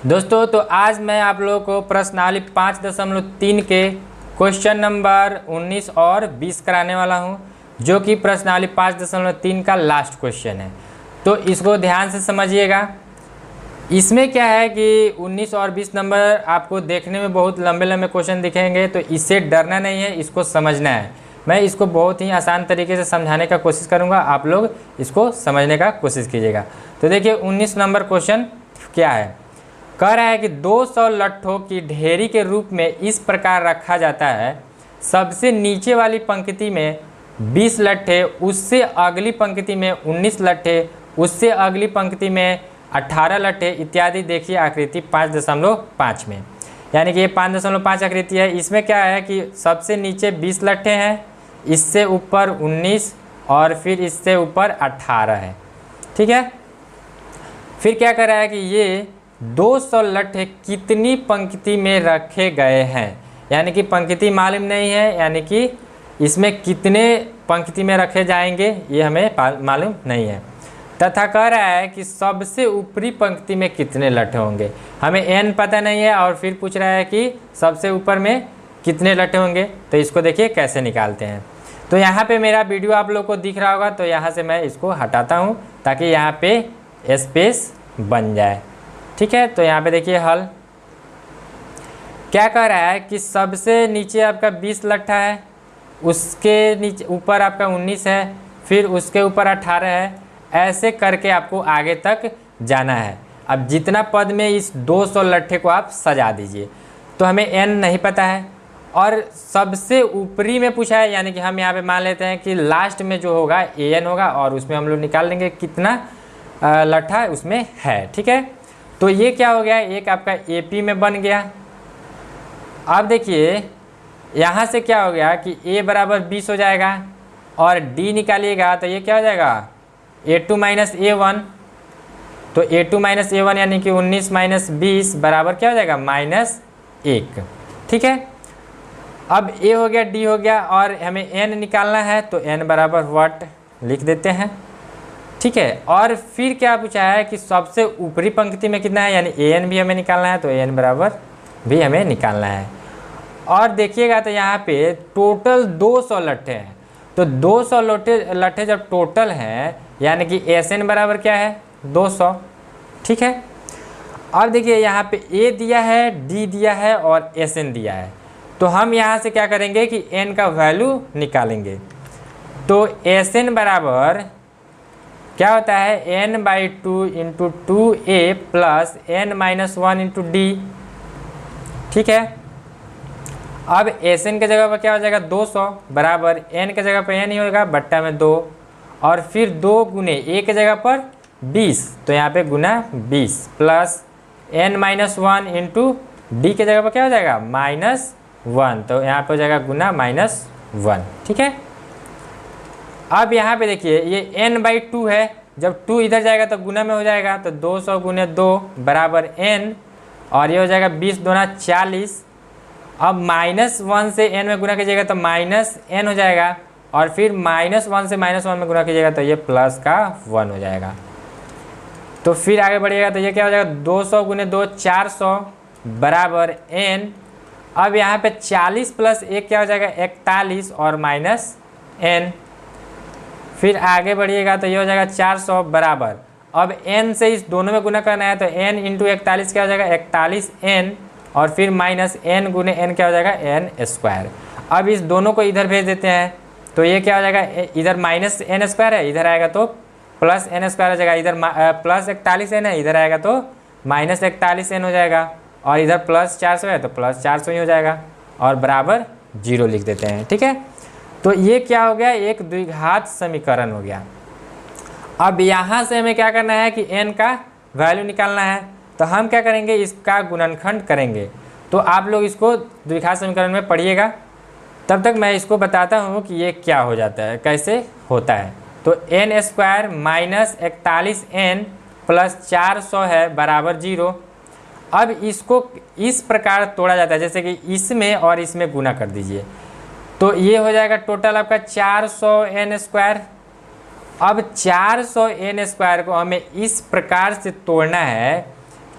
दोस्तों तो आज मैं आप लोगों को प्रश्नावली 5.3 के क्वेश्चन नंबर 19 और 20 कराने वाला हूं, जो कि प्रश्नावली 5.3 का लास्ट क्वेश्चन है। तो इसको ध्यान से समझिएगा। इसमें क्या है कि 19 और 20 नंबर आपको देखने में बहुत लंबे लंबे क्वेश्चन दिखेंगे, तो इससे डरना नहीं है, इसको समझना है। मैं इसको बहुत ही आसान तरीके से समझाने का कोशिश करूँगा, आप लोग इसको समझने का कोशिश कीजिएगा। तो देखिए 19 नंबर क्वेश्चन क्या है। कह रहा है कि 200 लट्ठों की ढेरी के रूप में इस प्रकार रखा जाता है। सबसे नीचे वाली पंक्ति में 20 लट्ठे, उससे अगली पंक्ति में 19 लट्ठे, उससे अगली पंक्ति में 18 लट्ठे इत्यादि। देखिए आकृति 5.5 में, यानी कि ये 5.5 आकृति है। इसमें क्या है कि सबसे नीचे 20 लट्ठे हैं, इससे ऊपर 19 और फिर इससे ऊपर 18 है। ठीक है। फिर क्या कर रहा है कि ये 200 लट्ठे कितनी पंक्ति में रखे गए हैं, यानी कि पंक्ति मालूम नहीं है, यानी कि इसमें कितने पंक्ति में रखे जाएंगे ये हमें मालूम नहीं है। तथा कह रहा है कि सबसे ऊपरी पंक्ति में कितने लट्ठे होंगे, हमें n पता नहीं है, और फिर पूछ रहा है कि सबसे ऊपर में कितने लट्ठे होंगे। तो इसको देखिए कैसे निकालते हैं। तो यहाँ पे मेरा वीडियो आप लोग को दिख रहा होगा, तो यहाँ से मैं इसको हटाता हूँ ताकि यहाँ पे स्पेस बन जाए। ठीक है। तो यहाँ पे देखिए हल क्या कह रहा है कि सबसे नीचे आपका 20 लट्ठा है, उसके नीचे ऊपर आपका 19 है, फिर उसके ऊपर 18 है। ऐसे करके आपको आगे तक जाना है। अब जितना पद में इस 200 लट्ठे को आप सजा दीजिए। तो हमें n नहीं पता है, और सबसे ऊपरी में पूछा है, यानी कि हम यहाँ पे मान लेते हैं कि लास्ट में जो होगा an होगा, और उसमें हम लोग निकाल लेंगे कितना लट्ठा उसमें है। ठीक है। तो ये क्या हो गया, एक आपका AP में बन गया। अब देखिए यहाँ से क्या हो गया कि A बराबर 20 हो जाएगा, और D निकालिएगा तो ये क्या हो जाएगा A2 माइनस A1। तो A2 माइनस A1 यानी कि 19 माइनस 20 बराबर क्या हो जाएगा -1। ठीक है। अब A हो गया, D हो गया, और हमें N निकालना है, तो N बराबर व्हाट लिख देते हैं। ठीक है। और फिर क्या पूछा है कि सबसे ऊपरी पंक्ति में कितना है, यानी AN भी हमें निकालना है, तो AN बराबर भी हमें निकालना है। और देखिएगा तो यहाँ पे टोटल 200 लट्ठे हैं। तो 200 लट्ठे जब टोटल हैं, यानी कि SN बराबर क्या है 200। ठीक है। अब देखिए यहाँ पे A दिया है, D दिया है और SN दिया है। तो हम यहाँ से क्या करेंगे कि N का वैल्यू निकालेंगे। तो SN बराबर क्या होता है n/2 into 2A plus n-1 into D। ठीक है। अब SN के जगह पर क्या हो जाएगा 200 बराबर n के जगह पर n ही होगा बट्टा में 2, और फिर 2 गुने A के जगह पर 20, तो यहाँ पे गुना 20 प्लस n-1 इंटू D के जगह पर क्या हो जाएगा -1, तो यहाँ पे हो जाएगा गुना -1। ठीक है। अब यहाँ पे देखिए ये n/2 है, जब 2 इधर जाएगा तो गुना में हो जाएगा, तो 200 गुने 2 बराबर n, और ये हो जाएगा 20 दूना 40। अब -1 से n में गुना कीजिएगा तो -n हो जाएगा, और फिर -1 से -1 में गुना कीजिएगा तो ये प्लस का 1 हो जाएगा। तो फिर आगे बढ़िएगा तो ये क्या हो जाएगा 200 गुने 2 400 बराबर n। अब यहाँ पे 40 प्लस 1 क्या हो जाएगा 41 और -n। फिर आगे बढ़िएगा तो ये हो जाएगा 400 बराबर, अब n से इस दोनों में गुना करना है, तो n इंटू 41 क्या हो जाएगा 41n, और फिर -n गुने n क्या हो जाएगा n²। अब इस दोनों को इधर भेज देते हैं, तो ये क्या हो जाएगा इधर -n² है, इधर आएगा तो +n² हो जाएगा। इधर +41n है, इधर आएगा तो -41n हो जाएगा, और इधर +400 है तो +400 ही हो जाएगा, और बराबर 0 लिख देते हैं। ठीक है। तो ये क्या हो गया, एक द्विघात समीकरण हो गया। अब यहाँ से हमें क्या करना है कि n का वैल्यू निकालना है, तो हम क्या करेंगे इसका गुणनखंड करेंगे। तो आप लोग इसको द्विघात समीकरण में पढ़िएगा, तब तक मैं इसको बताता हूँ कि ये क्या हो जाता है, कैसे होता है। तो n² माइनस 41n प्लस 400 है बराबर 0। अब इसको इस प्रकार तोड़ा जाता है, जैसे कि इसमें और इसमें गुना कर दीजिए, तो ये हो जाएगा टोटल आपका 400n²। अब 400n² को हमें इस प्रकार से तोड़ना है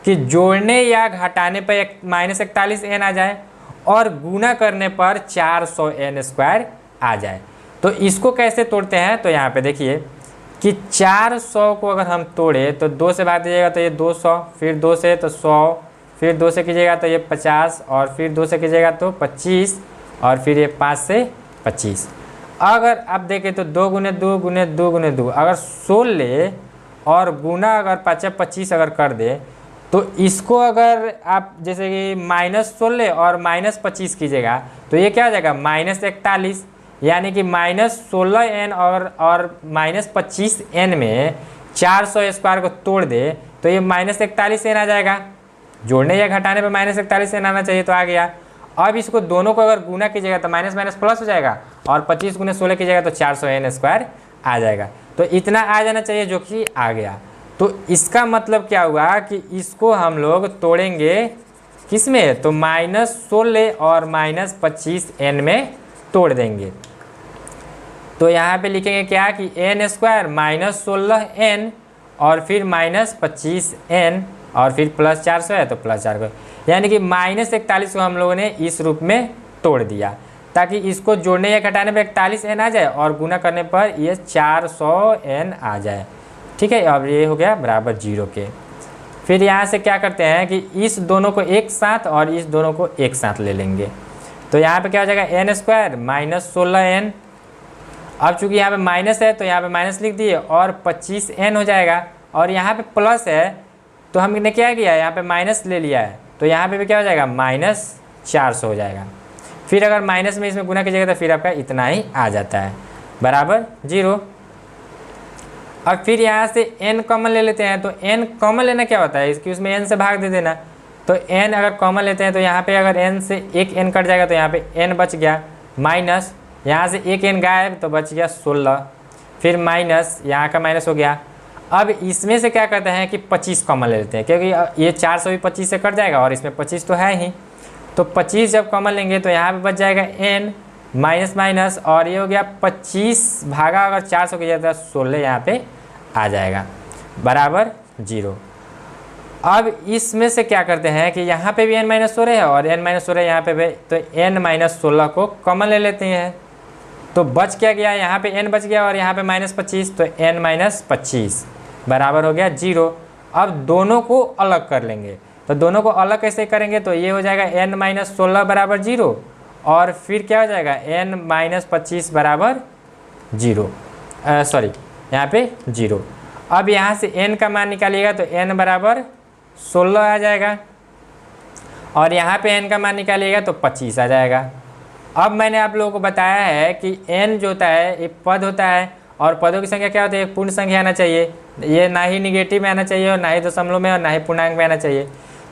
कि जोड़ने या घटाने पर -41n आ जाए और गुना करने पर 400n² आ जाए। तो इसको कैसे तोड़ते हैं, तो यहाँ पे देखिए कि 400 को अगर हम तोड़े तो 2 से भाग दीजिएगा तो ये 200, फिर 2 से तो 100, फिर 2 से कीजिएगा तो ये 50, और फिर 2 से कीजिएगा तो 25, और फिर ये 5 से 25। अगर आप देखें तो 2 गुने 2 गुने 2 गुने 2, अगर 16 और गुना अगर 25 अगर कर दे तो इसको अगर आप जैसे कि -16 और -25 कीजिएगा तो ये क्या हो जाएगा -41, यानी कि -16n और -25n में 400² को तोड़ दे तो ये -41n आ जाएगा। जोड़ने या घटाने पे -41n आना चाहिए, तो आ गया। अब इसको दोनों को अगर गुना कीजिएगा तो माइनस माइनस प्लस हो जाएगा, और 25 गुने 16 कीजिएगा तो 400n² आ जाएगा। तो इतना आ जाना चाहिए, जो कि आ गया। तो इसका मतलब क्या हुआ कि इसको हम लोग तोड़ेंगे किस में, तो -16 और -25n में तोड़ देंगे। तो यहाँ पे लिखेंगे क्या कि n² -16n और फिर -25n और फिर +400 है तो +400, यानी कि -41 को हम लोगों ने इस रूप में तोड़ दिया, ताकि इसको जोड़ने या घटाने पर 41n आ जाए और गुना करने पर ये 400n आ जाए। ठीक है, अब ये हो गया बराबर 0 के। फिर यहाँ से क्या करते हैं कि इस दोनों को एक साथ और इस दोनों को एक साथ ले लेंगे। तो यहाँ पे क्या हो जाएगा n² -16n। अब चूंकि यहाँ पे माइनस है तो यहाँ पे माइनस लिख दिए और 25n हो जाएगा, और यहाँ पे प्लस है तो हमने क्या किया है यहाँ पे माइनस ले लिया है, तो यहाँ पे भी क्या हो जाएगा -400 हो जाएगा। फिर अगर माइनस में इसमें गुना कीजिएगा तो फिर आपका इतना ही आ जाता है, बराबर 0। अब फिर यहाँ से n कॉमन ले लेते हैं। तो n कॉमन लेना क्या होता है, इसकी उसमें n से भाग दे देना। तो n अगर कॉमन लेते हैं तो यहाँ पे अगर n से एक n कट जाएगा तो यहाँ पे n बच गया, माइनस यहाँ से एक n गायब तो बच गया 16, फिर माइनस यहाँ का माइनस हो गया। अब इसमें से क्या करते हैं कि 25 कॉमन ले लेते हैं, क्योंकि ये 400 भी 25 से कट जाएगा और इसमें 25 तो है ही। तो 25 जब कॉमन लेंगे तो यहाँ पे बच जाएगा n माइनस माइनस, और ये हो गया 25 भागा अगर 400 की जगह 16 यहाँ पे आ जाएगा, बराबर 0। अब इसमें से क्या करते हैं कि यहाँ पे भी n-16 है और n-16 यहाँ पे भी, तो n-16 को कॉमन ले लेते हैं। तो बच क्या गया, यहाँ पे n बच गया और यहाँ पे -25, तो n-25 बराबर हो गया 0। अब दोनों को अलग कर लेंगे। तो दोनों को अलग कैसे करेंगे, तो ये हो जाएगा n-16 बराबर 0, और फिर क्या हो जाएगा n-25 बराबर 0, सॉरी यहाँ पे 0। अब यहाँ से n का मान निकालिएगा तो n बराबर 16 आ जाएगा, और यहाँ पे n का मान निकालिएगा तो 25 आ जाएगा। अब मैंने आप लोगों को बताया है कि n जो होता है एक पद होता है, और पदों की संख्या क्या होती है, एक पूर्ण संख्या आना चाहिए। ये ना ही निगेटिव में आना चाहिए और ना ही दशमलव में और ना ही पूर्णांक में आना चाहिए।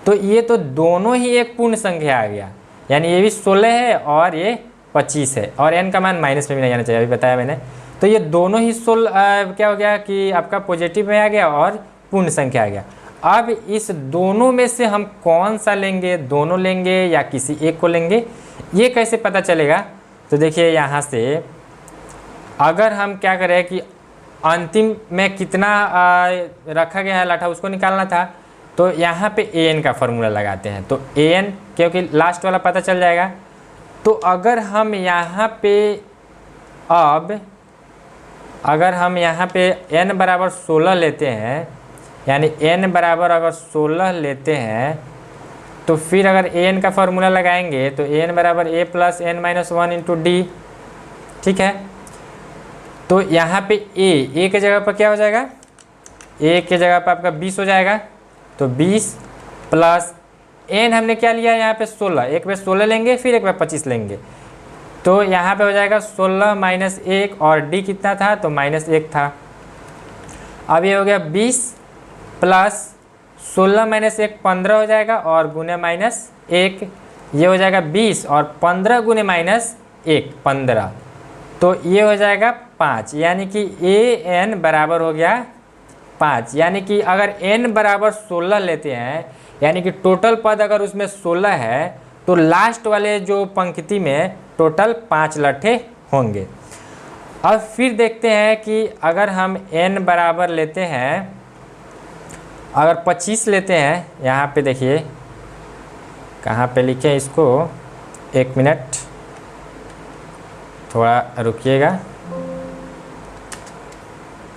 तो ये तो दोनों ही एक पूर्ण संख्या आ गया, यानी ये भी 16 है और ये 25 है, और n का मान माइनस में भी नहीं आना चाहिए, अभी बताया मैंने। तो ये दोनों ही क्या हो गया कि आपका पॉजिटिव में आ गया और पूर्ण संख्या आ गया। अब इस दोनों में से हम कौन सा लेंगे, दोनों लेंगे या किसी एक को लेंगे, ये कैसे पता चलेगा। तो देखिए यहाँ से अगर हम क्या करें कि अंतिम में कितना रखा गया है लाठा उसको निकालना था, तो यहाँ पे an का फॉर्मूला लगाते हैं। तो an क्योंकि लास्ट वाला पता चल जाएगा। तो अगर हम यहाँ पे अगर हम यहाँ पे n बराबर 16 लेते हैं, यानी n बराबर अगर 16 लेते हैं, तो फिर अगर an का फॉर्मूला लगाएंगे तो n बराबर a plus n-1 into D. ठीक है, तो यहाँ पे a के जगह पर क्या हो जाएगा, a के जगह पर आपका 20 हो जाएगा। तो 20 प्लस n हमने क्या लिया यहाँ पे 16, एक बार 16 लेंगे फिर एक बार 25 लेंगे, तो यहाँ पे हो जाएगा 16 माइनस 1, और d कितना था तो -1 था। अब ये हो गया 20 प्लस 16 माइनस 1 15 हो जाएगा, और गुने -1 ये हो जाएगा 20, और 15 गुने -1 15, तो ये हो जाएगा 5, यानी कि an बराबर हो गया 5। यानी कि अगर n बराबर 16 लेते हैं, यानी कि टोटल पद अगर उसमें 16 है, तो लास्ट वाले जो पंक्ति में टोटल 5 लट्ठे होंगे। अब फिर देखते हैं कि अगर हम n बराबर लेते हैं अगर 25 लेते हैं, यहाँ पे देखिए कहाँ पे लिखे इसको, 1 मिनट थोड़ा रुकिएगा।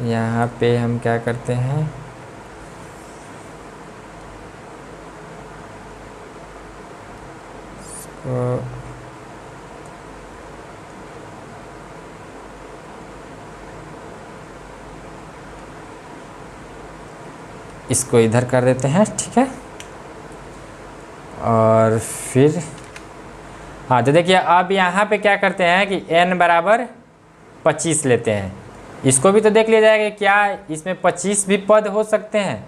यहाँ पे हम क्या करते हैं, इसको इधर कर देते हैं, ठीक है। और फिर हाँ, तो देखिए अब यहाँ पे क्या करते हैं कि n बराबर 25 लेते हैं। इसको भी तो देख लिया जाएगा क्या इसमें 25 भी पद हो सकते हैं।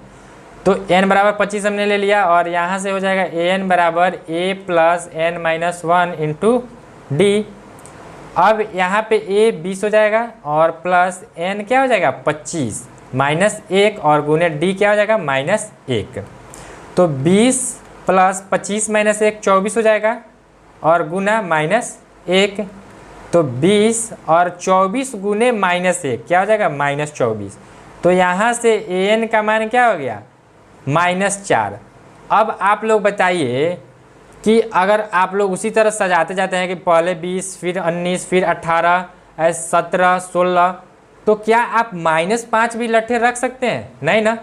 तो n बराबर 25 हमने ले लिया और यहाँ से हो जाएगा an बराबर a plus n minus 1 into D. अब यहाँ पे a 20 हो जाएगा और प्लस n क्या हो जाएगा 25 माइनस 1 और गुने d क्या हो जाएगा -1। तो 20 प्लस 25 माइनस 1 24 हो जाएगा और गुना -1। तो 20 और 24 गुने -1 क्या हो जाएगा -24। तो यहाँ से an का मान क्या हो गया -4। अब आप लोग बताइए कि अगर आप लोग उसी तरह सजाते जाते हैं कि पहले 20 फिर 19 फिर 18 17 16, तो क्या आप -5 भी लट्ठे रख सकते हैं? नहीं ना।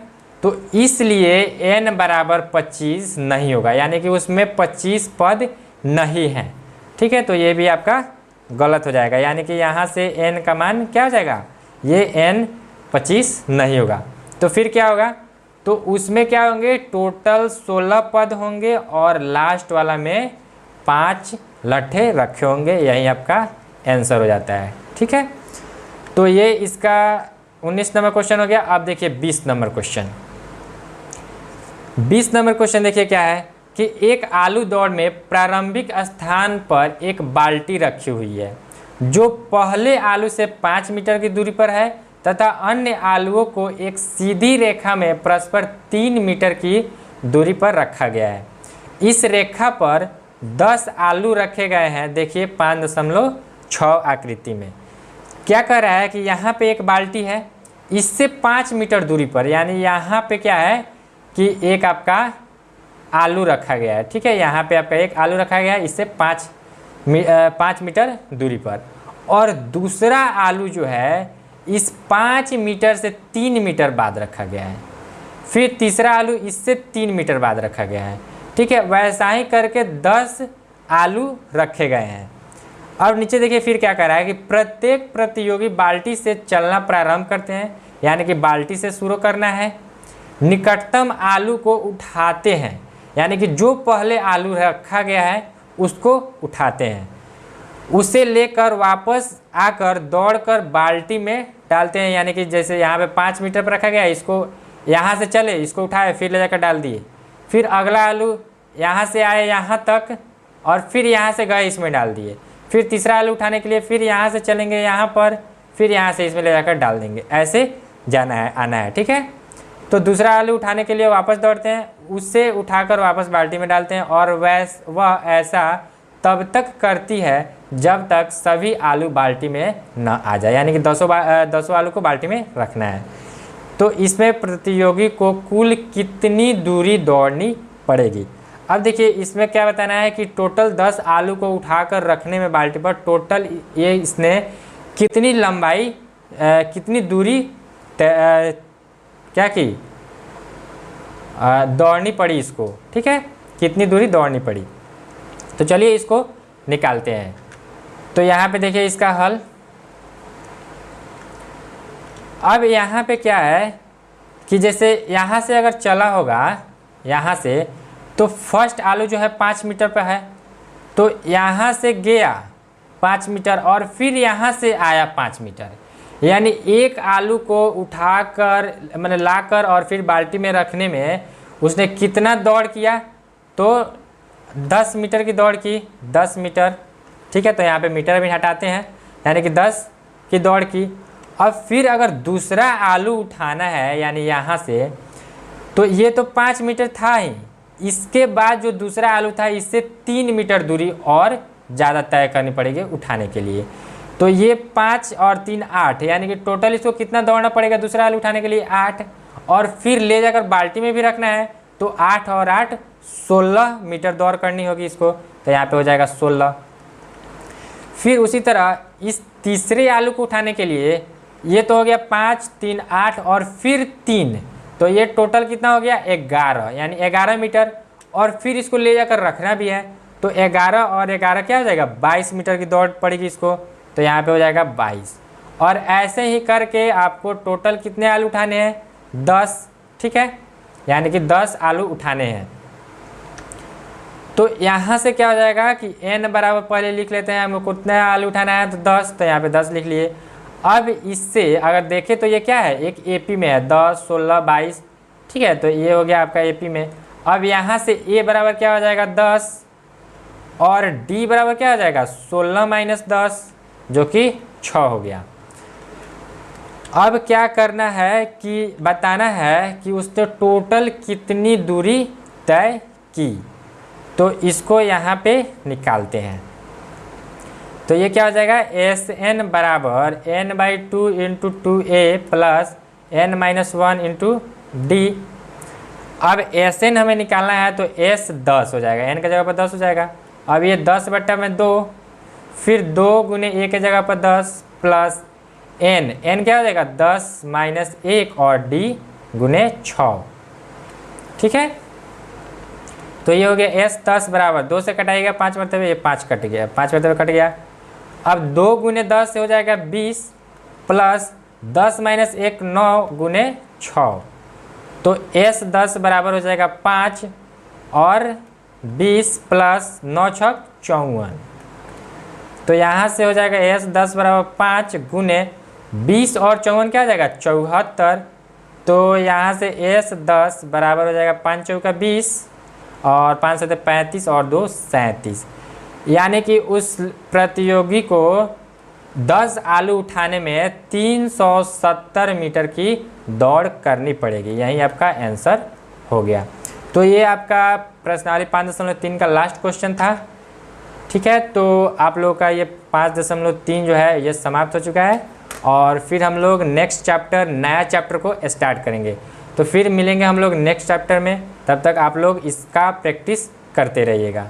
तो इसलिए n बराबर 25 नहीं होगा, यानी कि उसमें 25 पद नहीं है, ठीक है। तो ये भी आपका गलत हो जाएगा, यानी कि यहाँ से n का मान क्या हो जाएगा, ये n 25 नहीं होगा। तो फिर क्या होगा, तो उसमें क्या होंगे टोटल 16 पद होंगे और लास्ट वाला में 5 लट्ठे रखे होंगे, यही आपका आंसर हो जाता है, ठीक है। तो ये इसका 19 नंबर क्वेश्चन हो गया। अब देखिए 20 नंबर क्वेश्चन। 20 नंबर क्वेश्चन देखिए क्या है कि एक आलू दौड़ में प्रारंभिक स्थान पर एक बाल्टी रखी हुई है जो पहले आलू से 5 मीटर की दूरी पर है तथा अन्य आलुओं को एक सीधी रेखा में परस्पर 3 मीटर की दूरी पर रखा गया है। इस रेखा पर 10 आलू रखे गए हैं, देखिए 5.6 आकृति में। क्या कर रहा है कि यहाँ पे एक बाल्टी है, इससे 5 मीटर दूरी पर, यानी यहाँ पे क्या है कि एक आपका आलू रखा गया है, ठीक है। यहाँ पे आपका एक आलू रखा गया है इससे 5 मीटर दूरी पर, और दूसरा आलू जो है इस 5 मीटर से 3 मीटर बाद रखा गया है। फिर तीसरा आलू इससे 3 मीटर बाद रखा गया है, ठीक है। वैसा ही करके 10 आलू रखे गए हैं। अब नीचे देखिए फिर क्या कर रहा है कि प्रत्येक प्रतियोगी बाल्टी से चलना प्रारंभ करते हैं, यानी कि बाल्टी से शुरू करना है। निकटतम आलू को उठाते हैं, यानी कि जो पहले आलू रखा गया है उसको उठाते हैं, उसे लेकर वापस आकर दौड़कर बाल्टी में डालते हैं। यानी कि जैसे यहाँ पे 5 मीटर पर रखा गया है, इसको यहाँ से चले, इसको उठाए, फिर ले जाकर डाल दिए। फिर अगला आलू यहाँ से आए यहाँ तक और फिर यहाँ से गए इसमें डाल दिए। फिर तीसरा आलू उठाने के लिए फिर यहाँ से चलेंगे यहाँ पर, फिर यहाँ से इसमें ले जाकर डाल देंगे। ऐसे जाना है, आना है, ठीक है। तो दूसरा आलू उठाने के लिए वापस दौड़ते हैं, उससे उठाकर वापस बाल्टी में डालते हैं और वह ऐसा तब तक करती है जब तक सभी आलू बाल्टी में न आ जाए, यानी कि 10 आलू को बाल्टी में रखना है। तो इसमें प्रतियोगी को कुल कितनी दूरी दौड़नी पड़ेगी। अब देखिए इसमें क्या बताना है कि टोटल 10 आलू को उठाकर रखने में बाल्टी पर टोटल ये इसने कितनी लंबाई कितनी दूरी क्या की दौड़नी पड़ी इसको, ठीक है, कितनी दूरी दौड़नी पड़ी। तो चलिए इसको निकालते हैं। तो यहाँ पे देखिए इसका हल। अब यहाँ पे क्या है कि जैसे यहाँ से अगर चला होगा यहाँ से, तो फर्स्ट आलू जो है 5 मीटर पर है, तो यहाँ से गया 5 मीटर और फिर यहाँ से आया 5 मीटर, यानी एक आलू को उठाकर मैंने लाकर और फिर बाल्टी में रखने में उसने कितना दौड़ किया, तो 10 मीटर की दौड़ की, 10 मीटर, ठीक है। तो यहाँ पे मीटर भी हटाते हैं, यानी कि 10 की दौड़ की। अब फिर अगर दूसरा आलू उठाना है यानी यहाँ से, तो ये तो 5 मीटर था ही, इसके बाद जो दूसरा आलू था इससे 3 मीटर दूरी और ज़्यादा तय करनी पड़ेगी उठाने के लिए। तो ये 5 और 3 8, यानी कि टोटल इसको कितना दौड़ना पड़ेगा दूसरा आलू उठाने के लिए 8, और फिर ले जाकर बाल्टी में भी रखना है, तो 8 और 8 16 मीटर दौड़ करनी होगी इसको, तो यहाँ पे हो जाएगा 16। फिर उसी तरह इस तीसरे आलू को उठाने के लिए ये तो हो गया 5 3 8 और फिर 3, तो ये टोटल कितना हो गया 11, यानी 11 मीटर। और फिर इसको ले जाकर रखना भी है, तो 11 और 11 क्या हो जाएगा 22 मीटर की दौड़ पड़ेगी इसको, तो यहाँ पे हो जाएगा 22। और ऐसे ही करके आपको टोटल कितने आलू उठाने हैं 10, ठीक है, यानी कि 10 आलू उठाने हैं। तो यहाँ से क्या हो जाएगा कि n बराबर पहले लिख लेते हैं, हमको कितना आलू उठाना है तो 10, तो यहाँ पे 10 लिख लिए। अब इससे अगर देखें तो ये क्या है, एक AP में है 10 16 22, ठीक है, तो ये हो गया आपका AP में। अब यहाँ से A बराबर क्या हो जाएगा 10 और D बराबर क्या हो जाएगा 16 माइनस 10 जो कि 6 हो गया। अब क्या करना है कि बताना है कि उसने टोटल कितनी दूरी तय की, तो इसको यहाँ पे निकालते हैं। तो ये क्या हो जाएगा SN बराबर n/2 into 2A plus n-1 into D। अब SN हमें निकालना है, तो S 10 हो जाएगा, n की जगह पर 10 हो जाएगा। अब ये 10/2, फिर 2 गुने A की जगह पर 10 प्लस n क्या हो जाएगा 10 माइनस 1 और D गुने 6, ठीक है। तो ये हो गया S 10 बराबर 2 से कटाएगा 5 मरतबे, ये 5 कट गया, 5 मरतबे कट गया। अब 2 गुने 10 से हो जाएगा 20 प्लस 10 माइनस 1 9 गुने 6, तो S 10 बराबर हो जाएगा 5 और 20 प्लस 9 छक 54, तो यहाँ से हो जाएगा S 10 बराबर 5 गुने 20 और 54 क्या हो जाएगा 74, तो यहाँ से S 10 बराबर हो जाएगा 5 चौका 20 और 5 7 35 और 2 37, यानी कि उस प्रतियोगी को 10 आलू उठाने में 370 मीटर की दौड़ करनी पड़ेगी। यही आपका आंसर हो गया। तो ये आपका प्रश्नावली 5.3 का लास्ट क्वेश्चन था, ठीक है। तो आप लोगों का ये 5.3 जो है ये समाप्त हो चुका है, और फिर हम लोग नेक्स्ट चैप्टर नया चैप्टर को स्टार्ट करेंगे। तो फिर मिलेंगे हम लोग नेक्स्ट चैप्टर में, तब तक आप लोग इसका प्रैक्टिस करते रहिएगा।